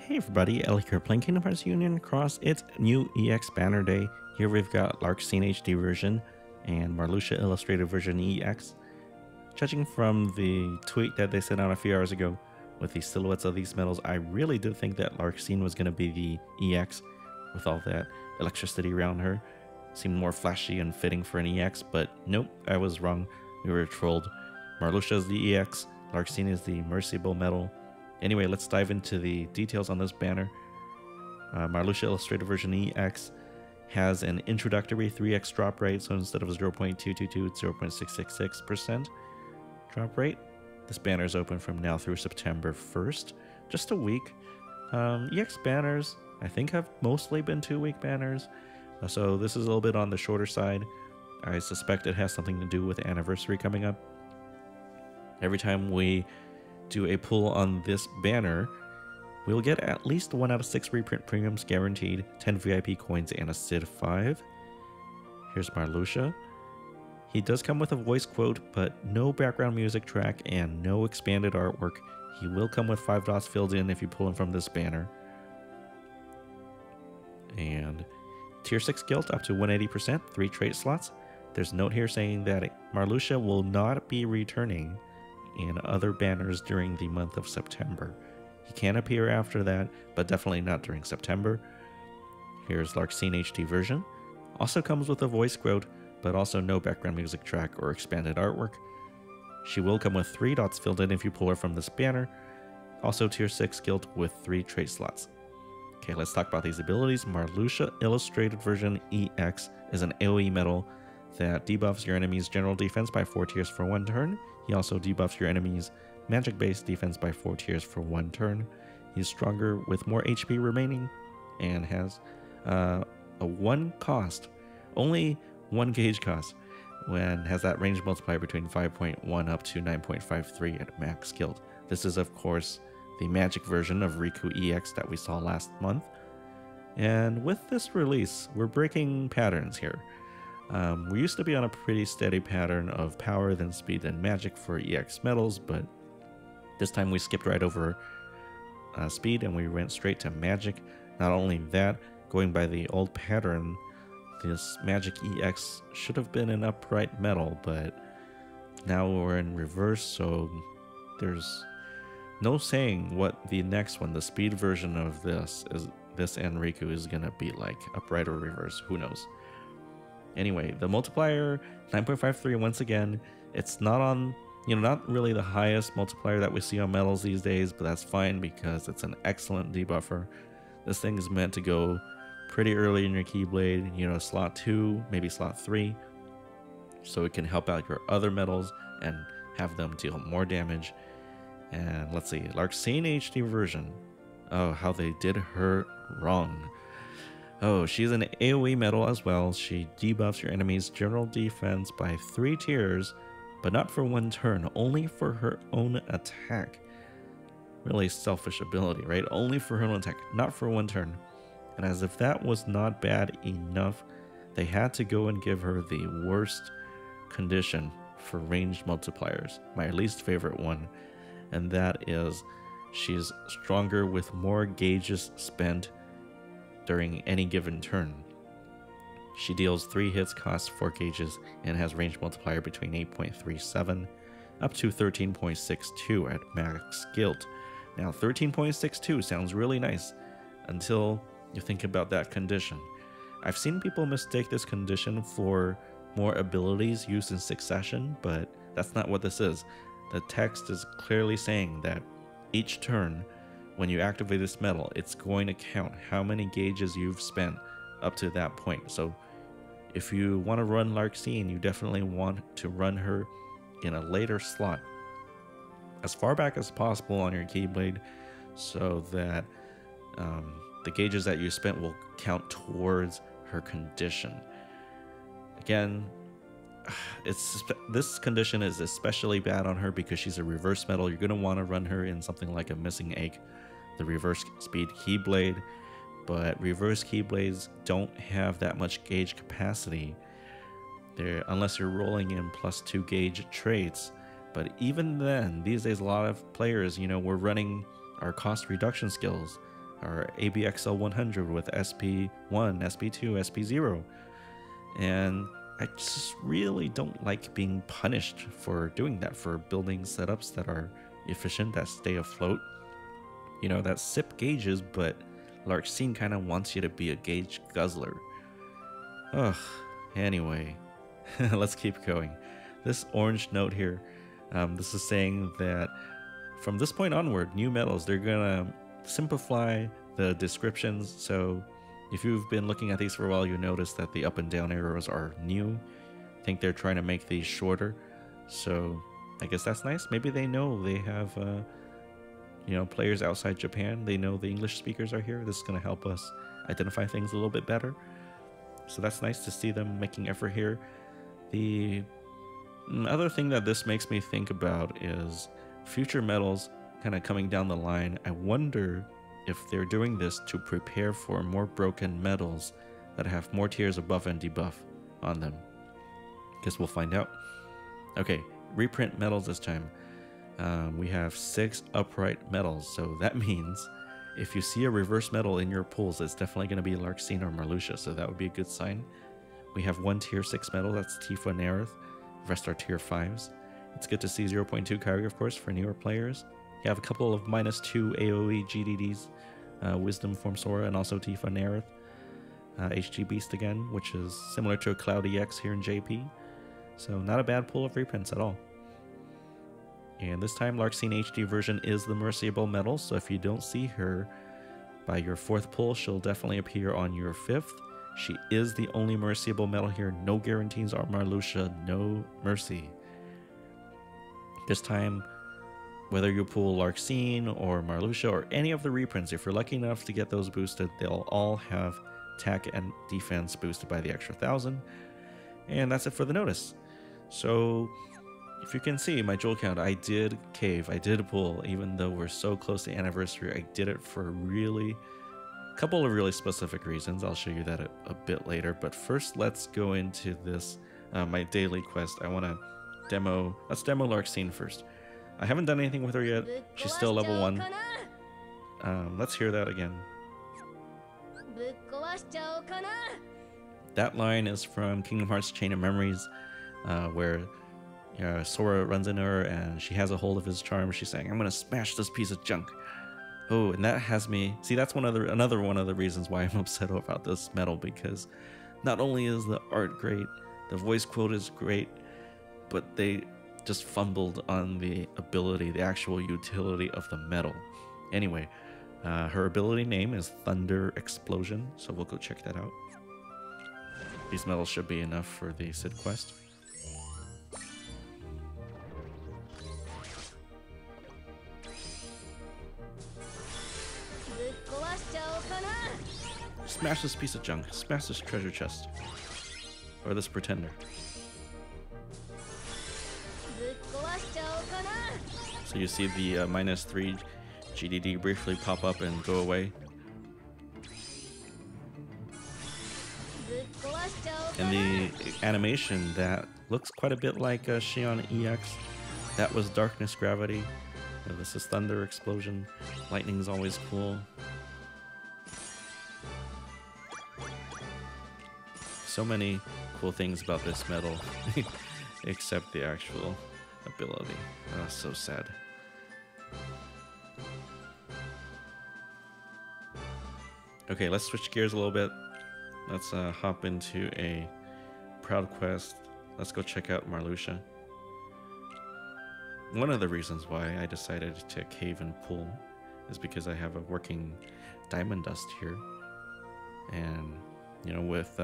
Hey everybody, Ellie here playing Kingdom Hearts Union across its new EX banner day. Here we've got Larxene HD version and Marluxia illustrated version EX. Judging from the tweet that they sent out a few hours ago with the silhouettes of these medals, I really did think that Larxene was going to be the EX with all that electricity around her. Seemed more flashy and fitting for an EX, but nope, I was wrong. We were trolled. Marluxia is the EX, Larxene is the Merciable medal. Anyway, let's dive into the details on this banner. Marluxia Illustrated version EX has an introductory 3x drop rate, so instead of 0.222, it's 0.666% drop rate. This banner is open from now through September 1st, just a week. EX banners, I think, have mostly been 2-week banners, so this is a little bit on the shorter side. I suspect it has something to do with the anniversary coming up. Every time we do a pull on this banner, we'll get at least 1 out of 6 reprint premiums guaranteed, 10 VIP coins, and a Sid 5. Here's Marluxia. He does come with a voice quote, but no background music track and no expanded artwork. He will come with 5 dots filled in if you pull him from this banner. And tier 6 guilt up to 180%, 3 trait slots. There's a note here saying that Marluxia will not be returning in other banners during the month of September. He can appear after that, but definitely not during September. Here's Larxene HD version. Also comes with a voice quote, but also no background music track or expanded artwork. She will come with 3 dots filled in if you pull her from this banner. Also tier 6 guilt with 3 trait slots. Okay, let's talk about these abilities. Marluxia Illustrated version EX is an AoE medal that debuffs your enemy's general defense by 4 tiers for 1 turn. He also debuffs your enemy's magic-based defense by 4 tiers for 1 turn. He's stronger with more HP remaining and has a 1 cost, only 1 gauge cost, and has that range multiplier between 5.1 up to 9.53 at max guild. This is, of course, the magic version of Riku EX that we saw last month. And with this release, we're breaking patterns here. We used to be on a pretty steady pattern of power, then speed, then magic for EX medals, but this time we skipped right over speed and we went straight to magic. Not only that, going by the old pattern, this magic EX should have been an upright medal, but now we're in reverse, so there's no saying what the next one, the speed version of this and Riku, is gonna be like, upright or reverse, who knows. Anyway, the multiplier 9.53 once again. It's not on, not really the highest multiplier that we see on medals these days, but that's fine because it's an excellent debuffer. This thing is meant to go pretty early in your Keyblade, slot 2, maybe slot 3, so it can help out your other medals and have them deal more damage. And let's see, Larxene HD version. Oh, how they did her wrong. Oh, she's an AoE medal as well. She debuffs your enemy's general defense by 3 tiers, but not for 1 turn, only for her own attack. Really selfish ability, right? Only for her own attack, not for 1 turn. And as if that was not bad enough, they had to go and give her the worst condition for ranged multipliers, my least favorite one, and that is she's stronger with more gauges spent during any given turn. She deals 3 hits, costs 4 gauges, and has range multiplier between 8.37 up to 13.62 at max guild. Now 13.62 sounds really nice until you think about that condition. I've seen people mistake this condition for more abilities used in succession, but that's not what this is. The text is clearly saying that each turn when you activate this medal, it's going to count how many gauges you've spent up to that point. So if you want to run Larxene, you definitely want to run her in a later slot, as far back as possible on your Keyblade, so that the gauges that you spent will count towards her condition. Again, this condition is especially bad on her because she's a reverse medal. You're going to want to run her in something like a Missing Egg, the reverse speed Keyblade, but reverse Keyblades don't have that much gauge capacity there unless you're rolling in +2 gauge traits. But even then, these days a lot of players, we're running our cost reduction skills or ABXL 100 with SP1, SP2, SP0. And I just really don't like being punished for doing that, for building setups that are efficient, that stay afloat. You know, that sip gauges, but Larxene kind of wants you to be a gauge guzzler. Ugh, anyway, let's keep going. This orange note here, this is saying that from this point onward, new metals, they're gonna simplify the descriptions. So if you've been looking at these for a while, you notice that the up and down arrows are new. I think they're trying to make these shorter. So I guess that's nice. Maybe they know they have, you know, players outside Japan. They know the English speakers are here. This is going to help us identify things a little bit better. So that's nice to see them making effort here. The other thing that this makes me think about is future metals kind of coming down the line. I wonder if they're doing this to prepare for more broken metals that have more tiers of buff and debuff on them. Guess we'll find out. Okay, reprint metals this time. We have 6 upright metals, so that means if you see a reverse metal in your pools, it's definitely going to be Larxene or Marluxia, so that would be a good sign. We have 1 tier 6 metal, that's Tifa and Aerith. The rest are tier 5s. It's good to see 0.2 Kyrie, of course, for newer players. You have a couple of -2 AoE GDDs, Wisdom from Sora, and also Tifa and Aerith. HG Beast again, which is similar to a Cloud EX here in JP. So not a bad pool of reprints at all. And this time Larxene HD version is the Merciable metal, so if you don't see her by your 4th pull, she'll definitely appear on your 5th. She is the only Merciable metal here. No guarantees on Marluxia, no mercy. This time, whether you pull Larxene or Marluxia or any of the reprints, if you're lucky enough to get those boosted, they'll all have attack and defense boosted by the extra 1,000. And that's it for the notice. So if you can see my jewel count, I did cave, I did pull, even though we're so close to anniversary. I did it for a couple of really specific reasons. I'll show you that a bit later. But first, let's go into this, my daily quest. Let's demo Larxene first. I haven't done anything with her yet. She's still level 1. Let's hear that again. That line is from Kingdom Hearts Chain of Memories, where Sora runs into her and she has a hold of his charm. She's saying, "I'm gonna smash this piece of junk." Oh, and that has me... See, that's another one of the reasons why I'm upset about this metal, because not only is the art great, the voice quote is great, but they just fumbled on the ability, the actual utility of the metal. Anyway, her ability name is Thunder Explosion, so we'll go check that out. These medals should be enough for the Sid quest. Smash this piece of junk. Smash this treasure chest. Or this pretender. So you see the -3 GDD briefly pop up and go away. And the animation that looks quite a bit like Xion EX. That was Darkness Gravity. This is Thunder Explosion. Lightning's always cool. So many cool things about this medal, except the actual ability. Oh, so sad. Okay, let's switch gears a little bit. Let's hop into a Proud Quest. Let's go check out Marluxia. One of the reasons why I decided to cave and pull is because I have a working diamond dust here. And, you know, with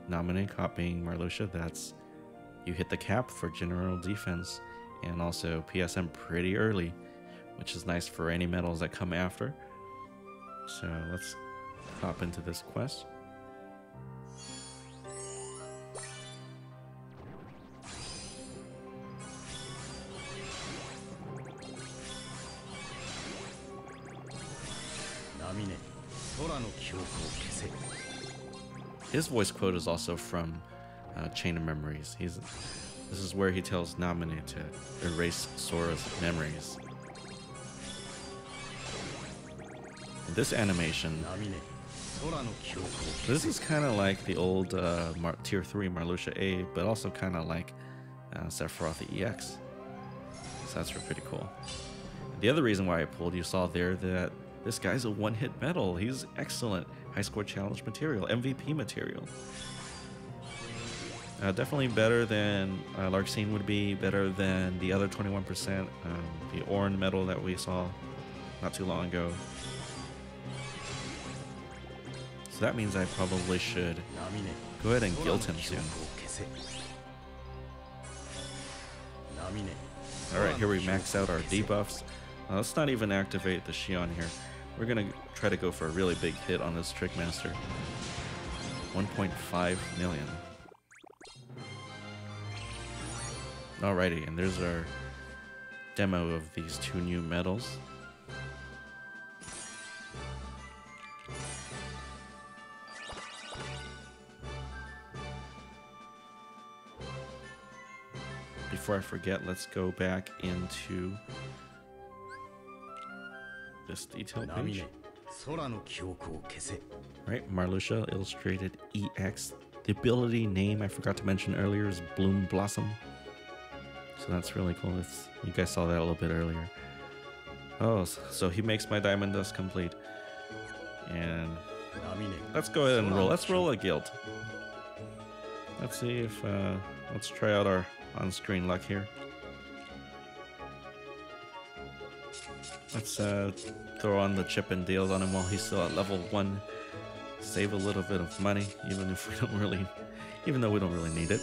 Nominee copying Marluxia, that's... You hit the cap for general defense and also PSM pretty early, which is nice for any medals that come after. So let's hop into this quest. His voice quote is also from Chain of Memories. This is where he tells Nominee to erase Sora's memories. This animation, this is kind of like the old Tier 3 Marluxia A, but also kind of like Sephiroth EX. So that's pretty cool. The other reason why I pulled, you saw there that this guy's a one-hit medal. He's excellent. High score challenge material, MVP material. Definitely better than Larxene would be, better than the other 21%, the Orin medal that we saw not too long ago. So that means I probably should go ahead and guilt him soon. Alright, here we max out our debuffs. Let's not even activate the Xion here. We're gonna try to go for a really big hit on this Trickmaster. 1.5 million. Alrighty, and there's our demo of these two new medals. Before I forget, let's go back into this detail page. Right, Marluxia Illustrated EX. The ability name I forgot to mention earlier is Bloom Blossom. So that's really cool. You guys saw that a little bit earlier. Oh, so he makes my Diamond Dust complete. And let's go ahead and roll. Let's roll a guild. Let's see if, let's try out our on-screen luck here. Let's throw on the chip and deals on him while he's still at level 1. Save a little bit of money, even if we don't really, even though we don't really need it.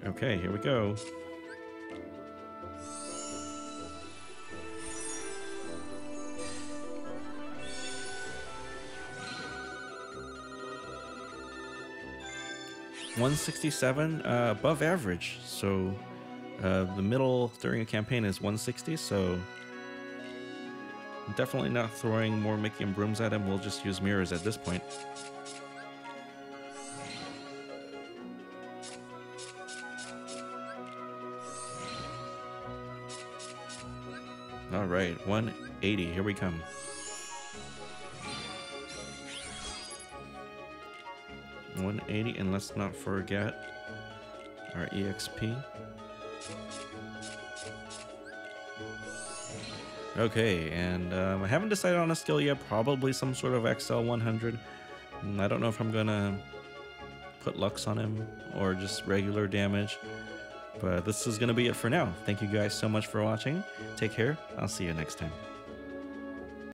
Okay, here we go. $167, above average. So the middle during a campaign is 160. So definitely not throwing more Mickey and brooms at him. We'll just use mirrors at this point. All right, 180. Here we come. $180, and let's not forget our EXP. Okay, and I haven't decided on a skill yet. Probably some sort of XL 100. I don't know if I'm gonna put Lux on him or just regular damage. But this is gonna be it for now. Thank you guys so much for watching. Take care. I'll see you next time.